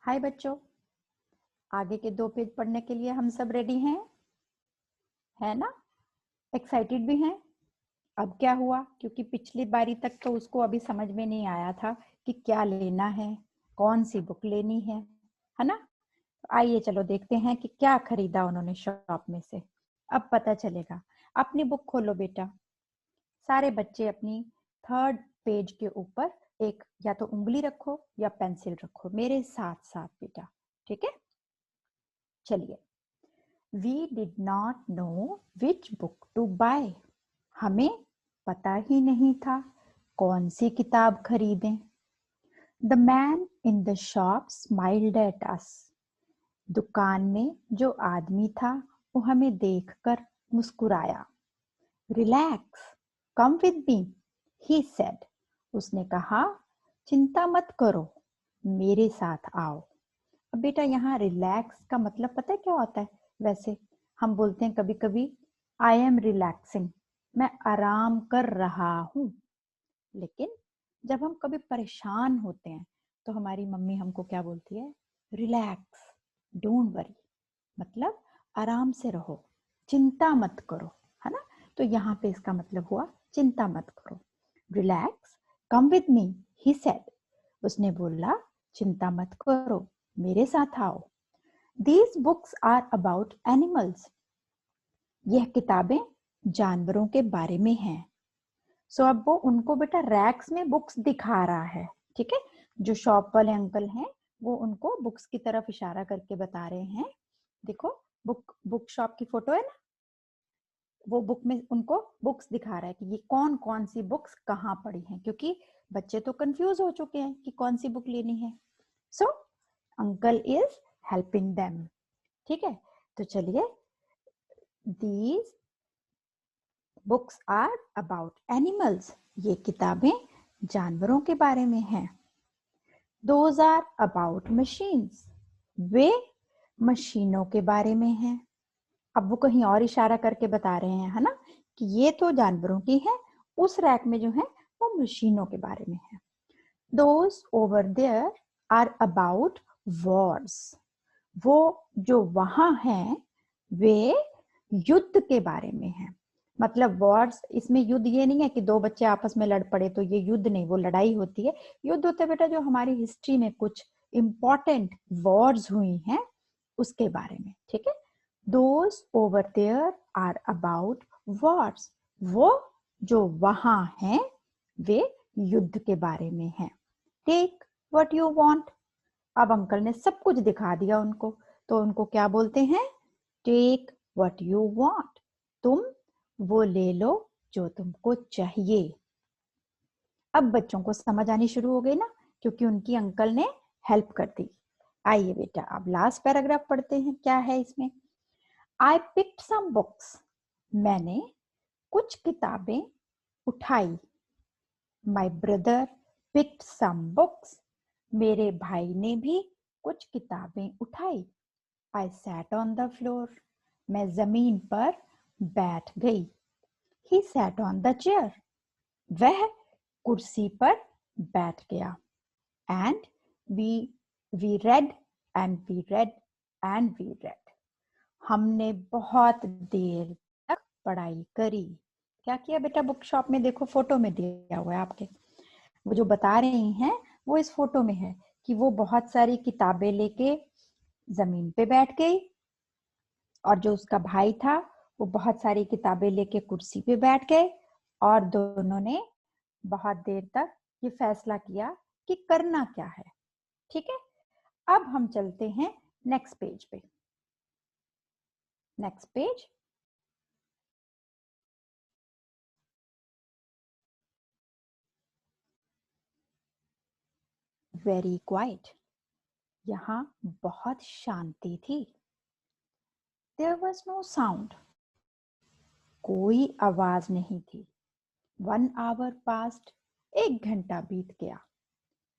हाय बच्चों, आगे के 2 पेज पढ़ने के लिए हम सब रेडी हैं, है ना? एक्साइटेड भी हैं। अब क्या हुआ, क्योंकि पिछली बारी तक तो उसको अभी समझ में नहीं आया था कि क्या लेना है, कौन सी बुक लेनी है ना? तो आइए चलो देखते हैं कि क्या खरीदा उन्होंने शॉप में से। अब पता चलेगा। अपनी बुक खोलो बेटा। सारे बच्चे अपनी 3rd पेज के ऊपर एक या तो उंगली रखो या पेंसिल रखो, मेरे साथ साथ बेटा, ठीक है? चलिए। We did not know which book to buy. हमें पता ही नहीं था कौन सी किताब खरीदें। The man in the shop smiled at us. दुकान में जो आदमी था वो हमें देखकर मुस्कुराया। Relax, come with me, he said. उसने कहा, चिंता मत करो, मेरे साथ आओ। अब बेटा यहाँ रिलैक्स का मतलब पता है क्या होता है? वैसे हम बोलते हैं कभी कभी आई एम रिलैक्सिंग, मैं आराम कर रहा हूँ। लेकिन जब हम कभी परेशान होते हैं तो हमारी मम्मी हमको क्या बोलती है? रिलैक्स, डोंट वरी, मतलब आराम से रहो, चिंता मत करो, है ना? तो यहाँ पे इसका मतलब हुआ चिंता मत करो। Relax, come with me, he said. उसने बोला चिंता मत करो, मेरे साथ आओ। These books are about animals. यह किताबें जानवरों के बारे में हैं। सो अब वो उनको बेटा रैक्स में बुक्स दिखा रहा है, ठीक है? जो शॉप वाले अंकल हैं वो उनको बुक्स की तरफ इशारा करके बता रहे हैं। देखो, बुक शॉप की फोटो है ना, वो बुक में उनको बुक्स दिखा रहा है कि ये कौन कौन सी बुक्स कहाँ पड़ी हैं, क्योंकि बच्चे तो कंफ्यूज हो चुके हैं कि कौन सी बुक लेनी है। सो अंकल इज हेल्पिंग देम, ठीक है? तो चलिए, these books are about animals. ये किताबें जानवरों के बारे में हैं। Those are about machines. वे मशीनों के बारे में हैं। अब वो कहीं और इशारा करके बता रहे हैं, है ना, कि ये तो जानवरों की है, उस रैक में जो है वो मशीनों के बारे में है। Those over there are about wars. वो जो वहां हैं वे युद्ध के बारे में है। मतलब वॉर्स, इसमें युद्ध ये नहीं है कि दो बच्चे आपस में लड़ पड़े, तो ये युद्ध नहीं, वो लड़ाई होती है। युद्ध होता है बेटा जो हमारी हिस्ट्री में कुछ इंपॉर्टेंट वॉर्स हुई हैं उसके बारे में, ठीक है? Those over there are about wars. वो जो वहां हैं वे युद्ध के बारे में हैं। Take what you want. अब अंकल ने सब कुछ दिखा दिया उनको, तो उनको क्या बोलते हैं? Take what you want. तुम वो ले लो जो तुमको चाहिए। अब बच्चों को समझ आनी शुरू हो गई ना, क्योंकि उनकी अंकल ने हेल्प कर दी। आइए बेटा अब लास्ट पैराग्राफ पढ़ते हैं, क्या है इसमें? I picked some books. मैंने कुछ किताबें उठाई। My brother picked some books. मेरे भाई ने भी कुछ किताबें उठाई। I sat on the floor. मैं जमीन पर बैठ गई। He sat on the chair. वह कुर्सी पर बैठ गया। And we read and we read and we read. हमने बहुत देर तक पढ़ाई करी। क्या किया बेटा बुक शॉप में? देखो फोटो में दिया हुआ है आपके। वो जो बता रही हैं वो इस फोटो में है कि वो बहुत सारी किताबें लेके जमीन पे बैठ गई, और जो उसका भाई था वो बहुत सारी किताबें लेके कुर्सी पे बैठ गए, और दोनों ने बहुत देर तक ये फैसला किया कि करना क्या है, ठीक है? अब हम चलते हैं नेक्स्ट पेज पे। Next page. Very quite. यहाँ बहुत शांति थी। There was no sound. कोई आवाज नहीं थी। 1 hour passed. 1 घंटा बीत गया।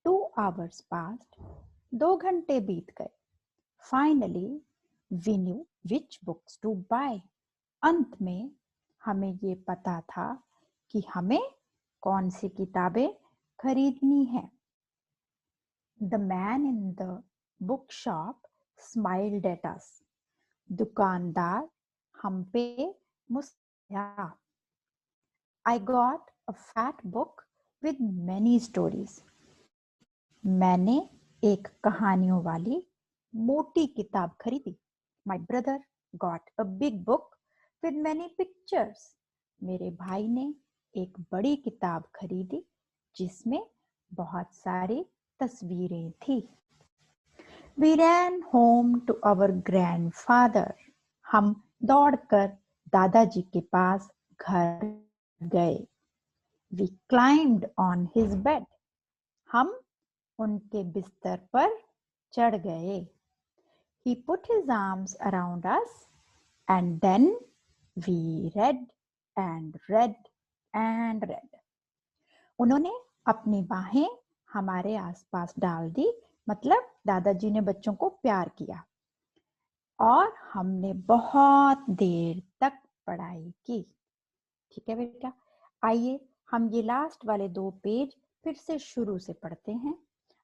2 hours passed. 2 घंटे बीत गए। Finally, we knew which books to buy. अंत में हमें ये पता था कि हमें कौन सी किताबें खरीदनी है। The man in the book shop smiled at us. दुकानदार हम पे मुस्कुराया. I got a fat book with many stories. मैंने एक कहानियों वाली मोटी किताब खरीदी. My brother got a big book with many pictures. मेरे भाई ने एक बड़ी किताब खरीदी जिसमें बहुत सारी तस्वीरें थी. We ran home to our grandfather. हम दौड़कर दादाजी के पास घर गए. We climbed on his bed. हम उनके बिस्तर पर चढ़ गए. He put his arms around us and then we read and read and read. उन्होंने अपनी बाहें हमारे आसपास डाल दी, मतलब दादाजी ने बच्चों को प्यार किया और हमने बहुत देर तक पढ़ाई की. ठीक है बेटा, आइए हम ये लास्ट वाले 2 पेज फिर से शुरू से पढ़ते हैं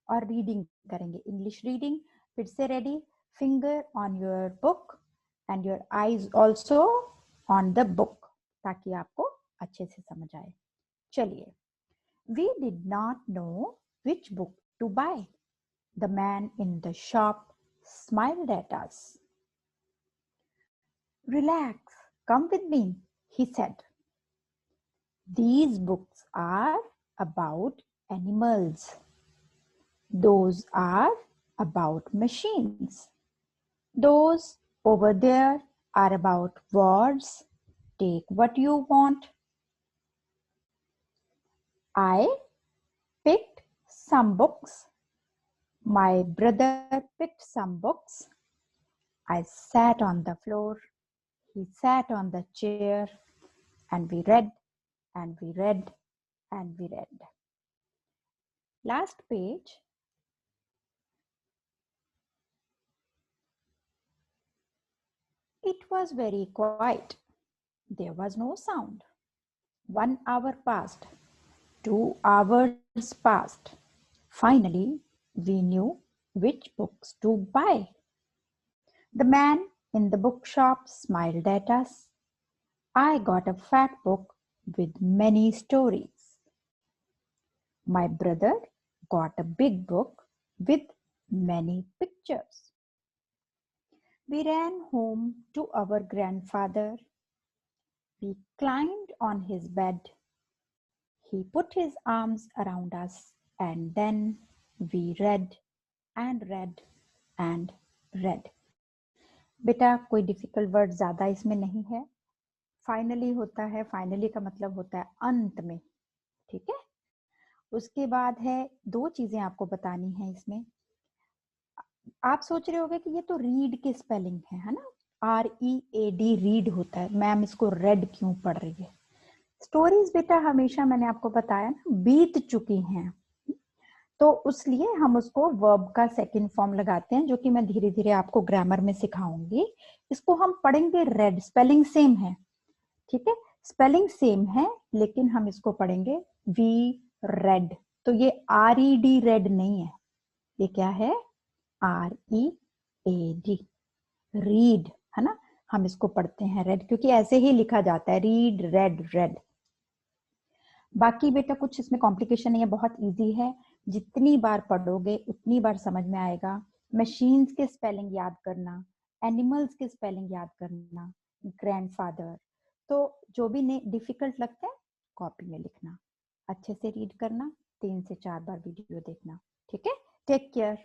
और रीडिंग करेंगे. English reading. फिर से ready. Finger on your book and your eyes also on the book, ताकि आपको अच्छे से समझ आए. चलिए. We did not know which book to buy. The man in the shop smiled at us. Relax, come with me, he said. These books are about animals. Those are about machines. Those over there are about words. Take what you want. I picked some books. My brother picked some books. I sat on the floor. He sat on the chair, and we read and we read and we read. Last page. It was very quiet. There was no sound. 1 hour passed. 2 hours passed. Finally, we knew which books to buy. The man in the bookshop smiled at us. I got a fat book with many stories. My brother got a big book with many pictures. We ran home to our grandfather. We climbed on his bed. He put his arms around us and then we read and read and read. बेटा कोई difficult word ज्यादा इसमें नहीं है. Finally होता है, finally का मतलब होता है अंत में. ठीक है. उसके बाद है 2 चीजें आपको बतानी है इसमें. आप सोच रहे होंगे कि ये तो रीड के स्पेलिंग है ना. READ रीड होता है. मैम इसको रेड क्यों पढ़ रही है? स्टोरीज बेटा हमेशा मैंने आपको बताया ना बीत चुकी हैं, तो उसलिए हम उसको वर्ब का सेकंड फॉर्म लगाते हैं, जो कि मैं धीरे धीरे आपको ग्रामर में सिखाऊंगी. इसको हम पढ़ेंगे रेड. स्पेलिंग सेम है. ठीक है, स्पेलिंग सेम है, लेकिन हम इसको पढ़ेंगे वी रेड. तो ये RED रेड नहीं है, ये क्या है? READ रीड है ना. हम इसको पढ़ते हैं रेड, क्योंकि ऐसे ही लिखा जाता है, रीड रेड रेड. बाकी बेटा कुछ इसमें कॉम्प्लिकेशन नहीं है, बहुत इजी है. जितनी बार पढ़ोगे उतनी बार समझ में आएगा. मशीन्स के स्पेलिंग याद करना, एनिमल्स के स्पेलिंग याद करना, ग्रैंडफादर. तो जो भी डिफिकल्ट लगता है कॉपी में लिखना, अच्छे से रीड करना, 3 से 4 बार वीडियो देखना. ठीक है. Take care.